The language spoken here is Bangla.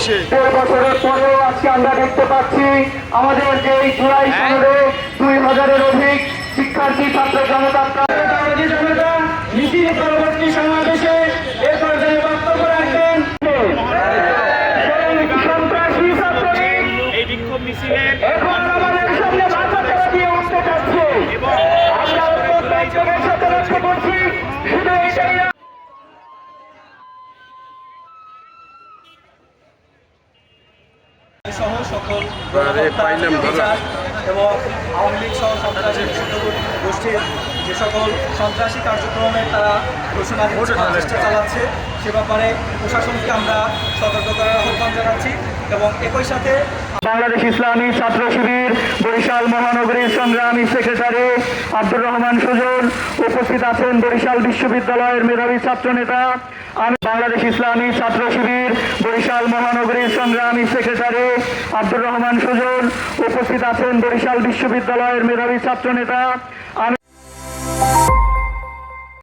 উদ্দেশ্যে। 1.5 বছরের পরেও আজকে আমরা দেখতে পাচ্ছি আমাদের যে এই জুলাই সনদে 2000-এর অধিক শিক্ষার্থী ছাত্র জনতা মিছিল পরবর্তী সমাবেশে এ পর্যায়ে বক্তব্য রাখবেন সন্ত্রাসী ছাত্রলীগ এই বিক্ষোভ মিছিলের এখন আমাদের সামনে বাধা দিয়ে উঠতে যাচ্ছে। আমরা অত্যন্ত একজনের সাথে লক্ষ্য করছি, শুধু এটাই না সহ সকল বিচার এবং আওয়ামী লীগ সহ সন্ত্রাসী গোষ্ঠীর যে সকল সন্ত্রাসী কার্যক্রমে তারা ঘোষণা চেষ্টা চালাচ্ছে সে ব্যাপারে প্রশাসনকে আমরা সতর্ক করার আহ্বান জানাচ্ছি এবং একই সাথে বাংলাদেশ ইসলামী ছাত্র শিবির বরিশাল মহানগরীর সংগ্রামী সেক্রেটারি আব্দুর রহমান সুজন, উপস্থিত আছেন বরিশাল বিশ্ববিদ্যালয়ের মেধাবী ছাত্র নেতা। আমি বাংলাদেশ ইসলামী ছাত্র শিবির বরিশাল মহানগরীর সংগ্রামী সেক্রেটারি আব্দুর রহমান সুজন, উপস্থিত আছেন বরিশাল বিশ্ববিদ্যালয়ের মেধাবী ছাত্র নেতা। আমি